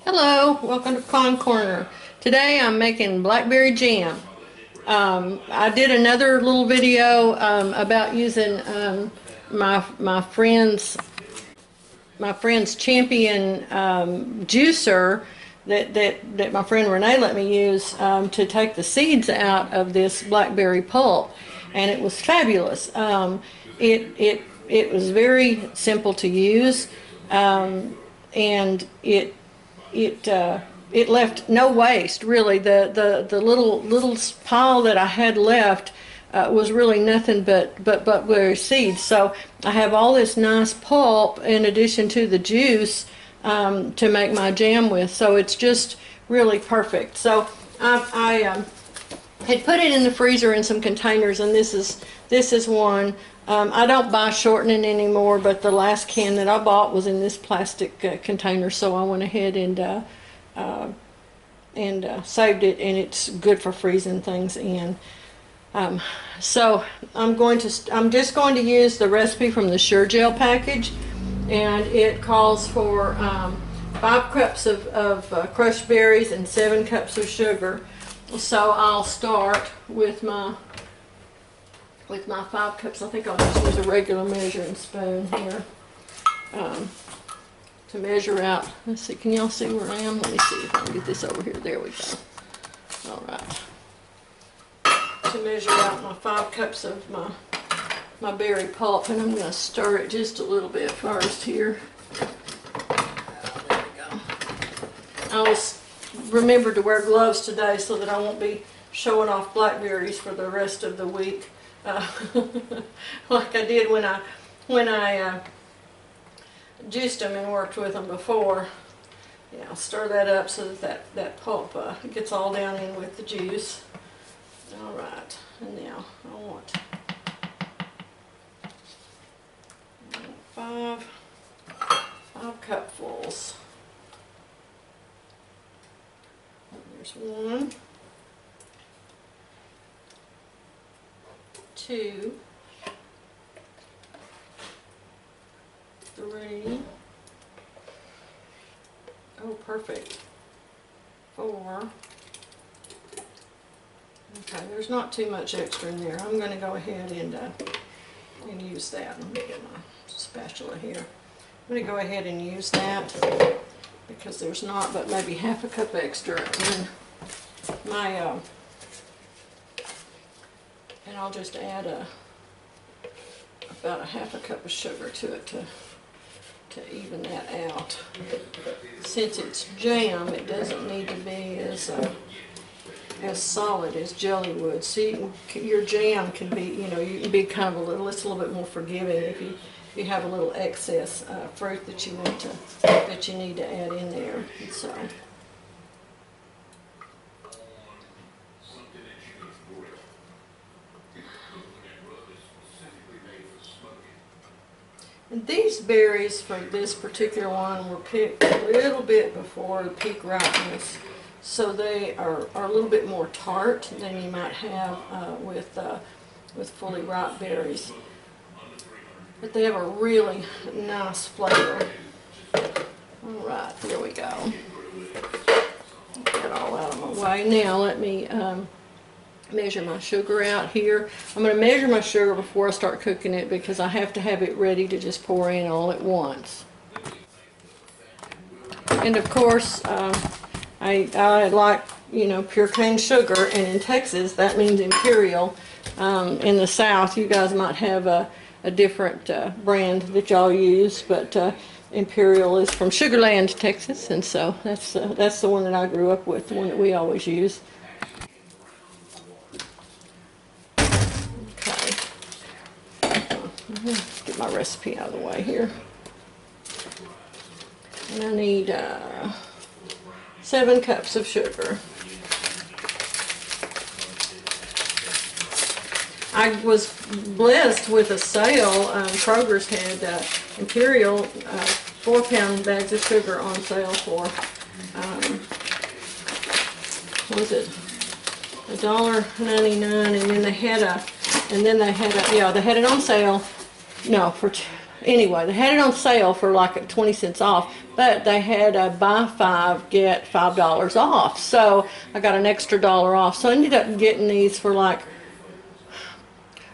Hello, welcome to Con Corner. Today I'm making blackberry jam. I did another little video about using my friend's Champion juicer that my friend Renee let me use to take the seeds out of this blackberry pulp, and it was fabulous. It was very simple to use, and it left no waste, really. The little pile that I had left was really nothing but blackberry seeds. So I have all this nice pulp in addition to the juice to make my jam with. So it's just really perfect. So I had put it in the freezer in some containers, and this is one. I don't buy shortening anymore, but the last can that I bought was in this plastic container, so I went ahead and saved it, and it's good for freezing things in. So I'm just going to use the recipe from the Sure Gel package, and it calls for 5 cups of crushed berries and 7 cups of sugar. So I'll start with my 5 cups. I think I'll just use a regular measuring spoon here to measure out. Let's see, can y'all see where I am? Let me see if I can get this over here. There we go. All right. To measure out my 5 cups of my berry pulp, and I'm going to stir it just a little bit first here. There we go. I'll remember to wear gloves today so that I won't be showing off blackberries for the rest of the week. Like I did when I juiced them and worked with them before. Yeah, I'll stir that up so that pulp gets all down in with the juice. All right, and now I want 5 cupfuls. There's 1, 2, 3, oh perfect, 4, okay, there's not too much extra in there. I'm going to go ahead and use that. Let me get my spatula here. I'm going to go ahead and use that because there's not but maybe half a cup extra in my and I'll just add about a half a cup of sugar to it to even that out. Since it's jam, it doesn't need to be as solid as jelly would. See, your jam can be, you can be kind of it's a little bit more forgiving if you have a little excess fruit that you need to add in there. And so. And these berries for this particular one were picked a little bit before the peak ripeness, so they are a little bit more tart than you might have with fully ripe berries. But they have a really nice flavor. All right, here we go. Get that all out of my way. Now let me measure my sugar out here. I'm going to measure my sugar before I start cooking it because I have to have it ready to just pour in all at once. And of course, I like, pure cane sugar, and in Texas that means Imperial. In the South, you guys might have a different brand that y'all use, but Imperial is from Sugar Land, Texas, and so that's the one that I grew up with, the one that we always use. Get my recipe out of the way here. And I need 7 cups of sugar. I was blessed with a sale. Kroger's had Imperial 4-pound bags of sugar on sale for what was it? $1.99, and then they had they had it on sale. No, anyway, they had it on sale for like 20 cents off but they had a buy 5 get $5 off, so I got an extra $1 off. So I ended up getting these for like,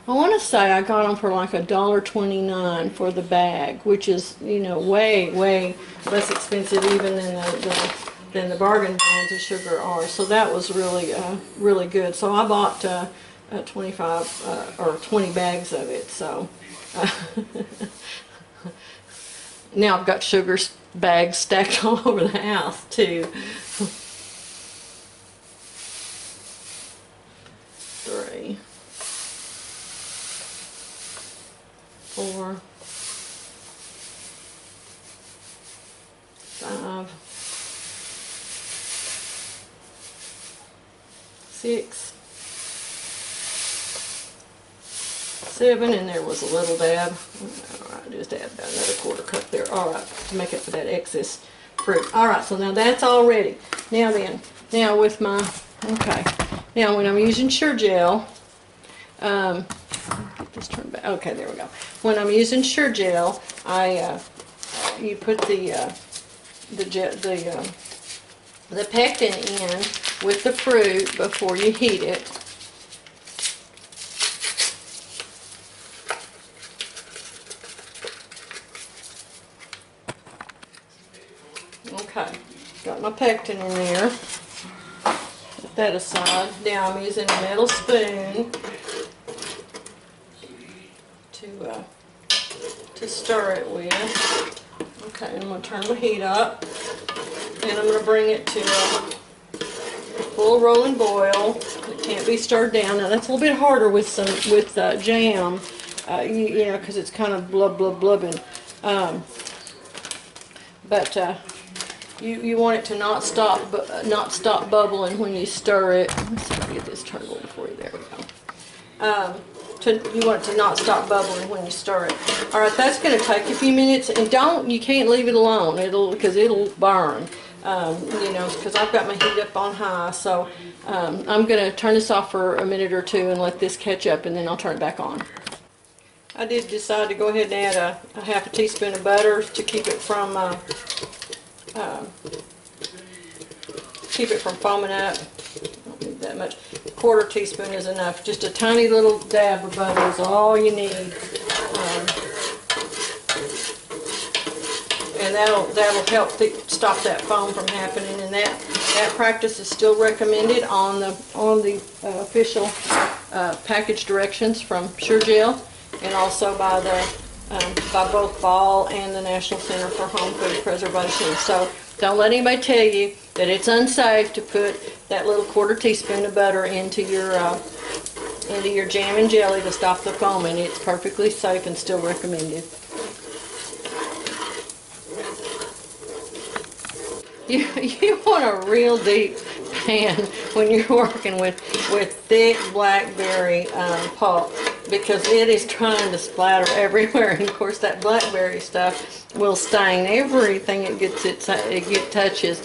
I want to say I got them for like $1.29 for the bag, which is, you know, way less expensive even than the bargain brands of sugar are. So that was really good. So I bought 25 or 20 bags of it. So now I've got sugar bags stacked all over the house too. 3, 4, 5, 6, 7, and there was a little dab. Alright, just add about another 1/4 cup there. Alright, to make up for that excess fruit. Alright, so now that's all ready. Now then, now with my, okay, now when I'm using Sure Gel, get this turned back. Okay, there we go. When I'm using Sure Gel, you put the pectin in with the fruit before you heat it. Okay, got my pectin in there. Put that aside. Now I'm using a metal spoon to stir it with. Okay, I'm going to turn the heat up, and I'm going to bring it to a full rolling boil. It can't be stirred down. Now that's a little bit harder with jam, you know, because it's kind of blubbing. But you want it to not stop bubbling when you stir it. Let's see if I can get this turned on for you. There we go. You want it to not stop bubbling when you stir it. All right, that's going to take a few minutes, and you can't leave it alone. Because it'll burn. You know, because I've got my heat up on high. So I'm going to turn this off for a minute or two and let this catch up, and then I'll turn it back on. I did decide to go ahead and add a 1/2 teaspoon of butter to keep it from foaming up. Don't need that much. 1/4 teaspoon is enough. Just a tiny little dab of butter is all you need, and that'll help stop that foam from happening. And that practice is still recommended on the official package directions from Sure Gel, and also by both Ball and the National Center for Home Food Preservation. So don't let anybody tell you that it's unsafe to put that little 1/4 teaspoon of butter into your jam and jelly to stop the foaming. It's perfectly safe and still recommended. You want a real deep pan when you're working with thick blackberry pulp, because it is trying to splatter everywhere, and of course that blackberry stuff will stain everything it touches,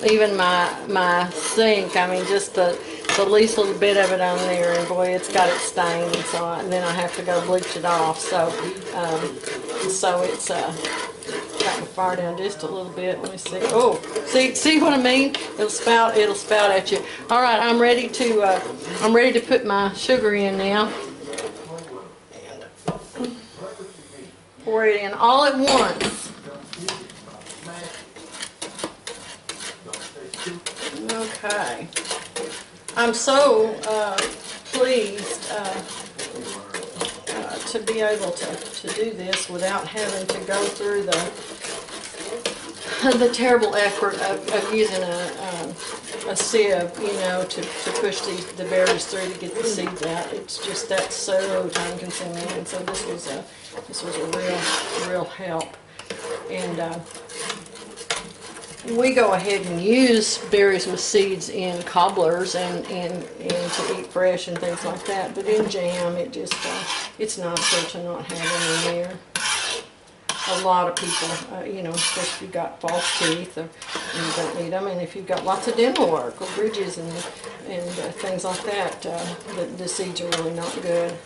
even my sink. I mean, just the least little bit of it on there, and boy, it's got it stained, and then I have to go bleach it off. So it's got my fire down just a little bit. Let me see. Oh, see what I mean? It'll spout at you. All right, I'm ready to put my sugar in now. And pour it in all at once. Okay. I'm so pleased to be able to do this without having to go through the terrible effort of using a sieve, you know, to push the berries through to get the seeds out. It's just, that's so time consuming, and so this was a real help. And we go ahead and use berries with seeds in cobblers and to eat fresh and things like that. But in jam, it's nicer to not have them in there. A lot of people, you know, of course, if you've got false teeth, you don't need them, and if you've got lots of dental work or bridges and things like that, the seeds are really not good.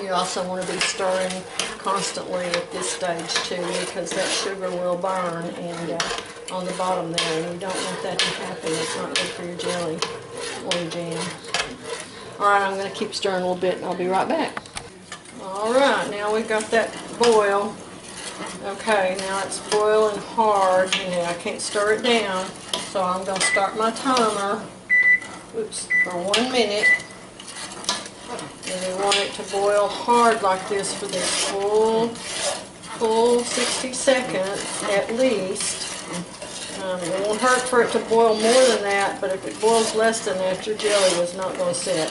You also want to be stirring constantly at this stage too, because that sugar will burn and on the bottom there, and you don't want that to happen. It's not good for your jelly or your jam. Alright, I'm going to keep stirring a little bit and I'll be right back. Alright, now we've got that boil. Okay, now it's boiling hard and I can't stir it down, so I'm going to start my timer. Oops, for 1 minute. And we want it to boil hard like this for the full 60 seconds at least. It won't hurt for it to boil more than that, but if it boils less than that, your jelly is not going to set.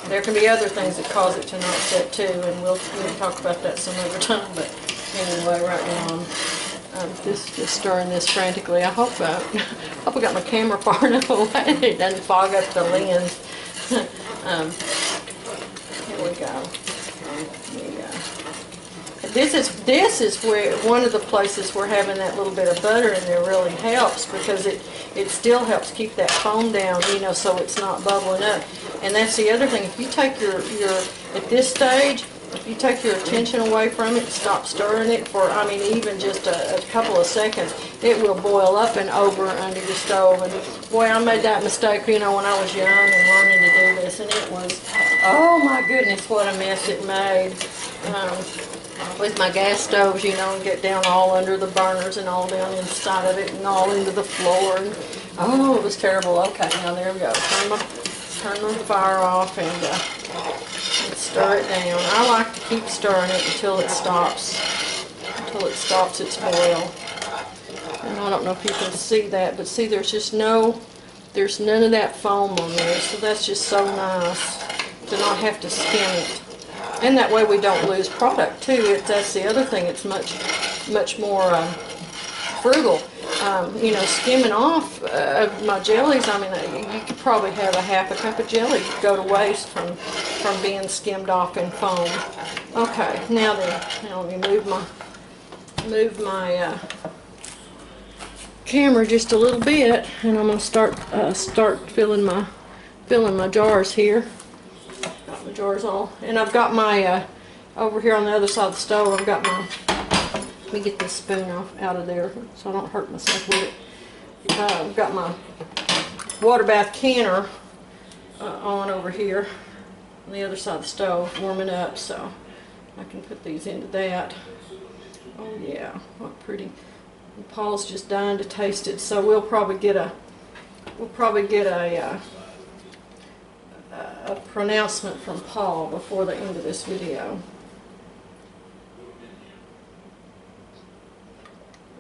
There can be other things that cause it to not set too, and we'll talk about that some other time. But anyway, right now I'm just stirring this frantically. I hope I got my camera far enough away it doesn't fog up the lens. Here we go. This is where one of the places where having that little bit of butter in there really helps, because it still helps keep that foam down, you know, so it's not bubbling up. And that's the other thing. If you take your at this stage, if you take your attention away from it, stop stirring it for, I mean, even just a couple of seconds, it will boil up and over under your stove. And boy, I made that mistake, you know, when I was young and learning to do this, and it was, oh my goodness, what a mess it made. With my gas stoves, you know, and get down all under the burners and all down inside of it and all into the floor. And, oh, it was terrible. Okay, now there we go. Turn the fire off and stir it down. I like to keep stirring it until it stops its boil. And I don't know if you can see that, but see, there's none of that foam on there, so that's just so nice to not have to skim it. And that way we don't lose product too. That's the other thing. It's much more frugal. You know, skimming off of my jellies, I mean, you could probably have a half a cup of jelly go to waste from being skimmed off in foam. Okay, now let me move my camera just a little bit, and I'm gonna start filling my jars here. Got my jars all, and I've got my over here on the other side of the stove. I've got my. Let me get this spoon out of there so I don't hurt myself with it. I've got my water bath canner on over here on the other side of the stove, warming up, so I can put these into that. Oh yeah, what pretty. And Paul's just dying to taste it, so we'll probably get a pronouncement from Paul before the end of this video.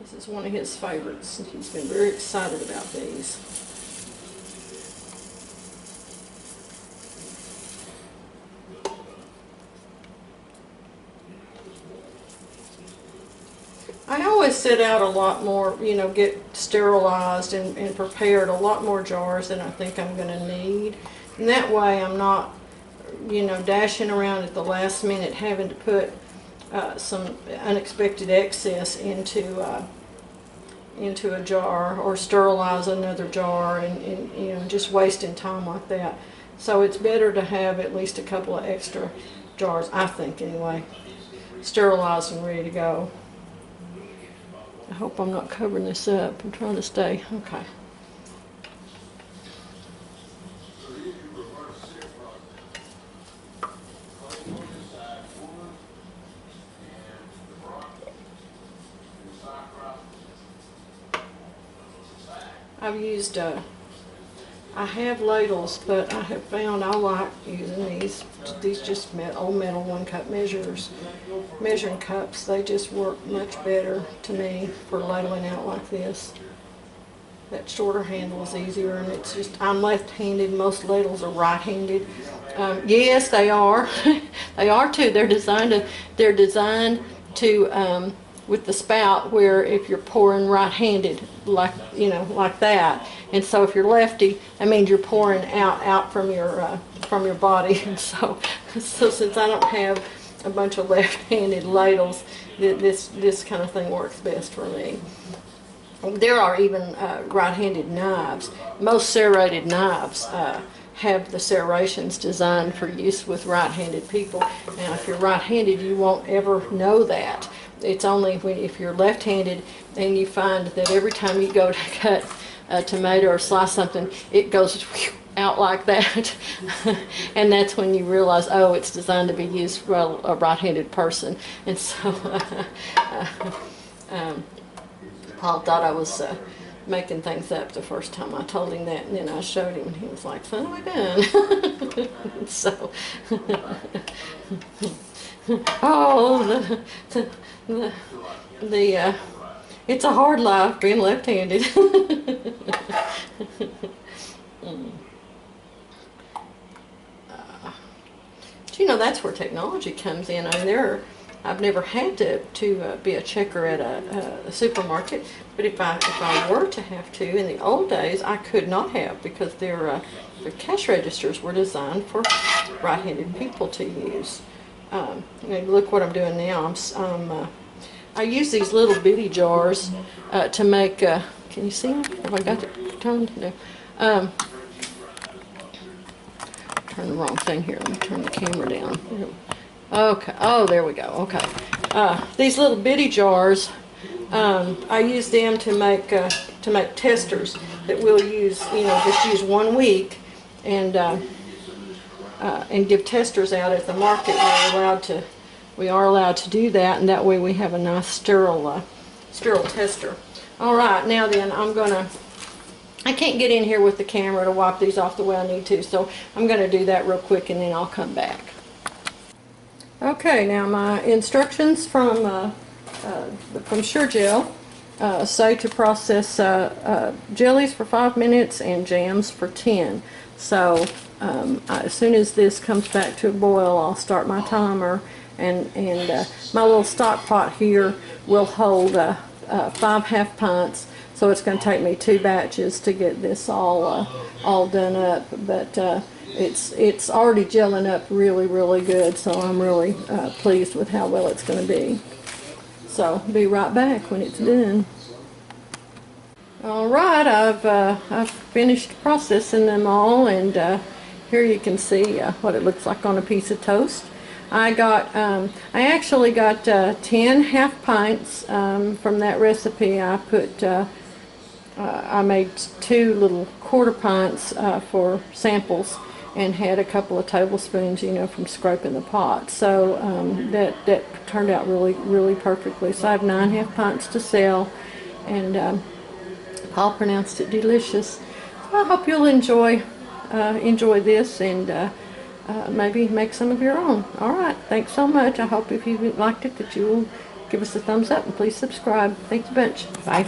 This is one of his favorites, and he's been very excited about these. I always set out a lot more, you know, get sterilized and prepared a lot more jars than I think I'm going to need. And that way I'm not, you know, dashing around at the last minute having to put some unexpected excess into a jar or sterilize another jar and you know, just wasting time like that. So it's better to have at least a couple of extra jars, I think anyway, sterilized and ready to go. I hope I'm not covering this up. I'm trying to stay. Okay. I've used, I have ladles, but I have found I like using these just old metal 1 cup measuring cups. They just work much better to me for ladling out like this. That shorter handle is easier, and it's just, I'm left-handed, most ladles are right-handed. Yes, they are. They are too. They're designed to with the spout, where if you're pouring right-handed, like, you know, like that, and so if you're lefty, that means you're pouring out from your body. And so since I don't have a bunch of left-handed ladles, this kind of thing works best for me. There are even right-handed knives. Most serrated knives have the serrations designed for use with right-handed people. Now, if you're right-handed, you won't ever know that. It's only if you're left-handed and you find that every time you go to cut a tomato or slice something, it goes out like that. And that's when you realize, oh, it's designed to be used for a right-handed person. And so Paul thought I was making things up the first time I told him that, and then I showed him, and he was like, son of a gun. So, oh, it's a hard life being left-handed. But you know, that's where technology comes in. I mean, I've never had to be a checker at a supermarket, but if I were to have to, in the old days, I could not have, because their cash registers were designed for right-handed people to use. Look what I'm doing now. I use these little bitty jars to make. Can you see them? Have I got it turned? No. Turn the wrong thing here. Let me turn the camera down. Okay. Oh, there we go. Okay. These little bitty jars, I use them to make testers that we'll use. Just use 1 week, and give testers out at the market. We are allowed to do that, and that way we have a nice sterile tester. All right. Now then, I can't get in here with the camera to wipe these off the way I need to, so I'm going to do that real quick, and then I'll come back. Okay, now my instructions from Sure Gel say to process jellies for 5 minutes and jams for 10. So as soon as this comes back to a boil, I'll start my timer, and my little stock pot here will hold 5 half pints. So it's going to take me 2 batches to get this all done up, but it's already gelling up really, really good. So I'm really pleased with how well it's going to be. So be right back when it's done. All right, I've finished processing them all, and here you can see what it looks like on a piece of toast. I actually got 10 half pints from that recipe. I made 2 little quarter pints for samples, and had a couple of tablespoons, from scraping the pot. So that turned out really, really perfectly. So I have 9 half pints to sell, and Paul pronounced it delicious. So I hope you'll enjoy this, and maybe make some of your own. All right, thanks so much. I hope if you liked it that you will give us a thumbs up, and please subscribe. Thanks a bunch. Bye.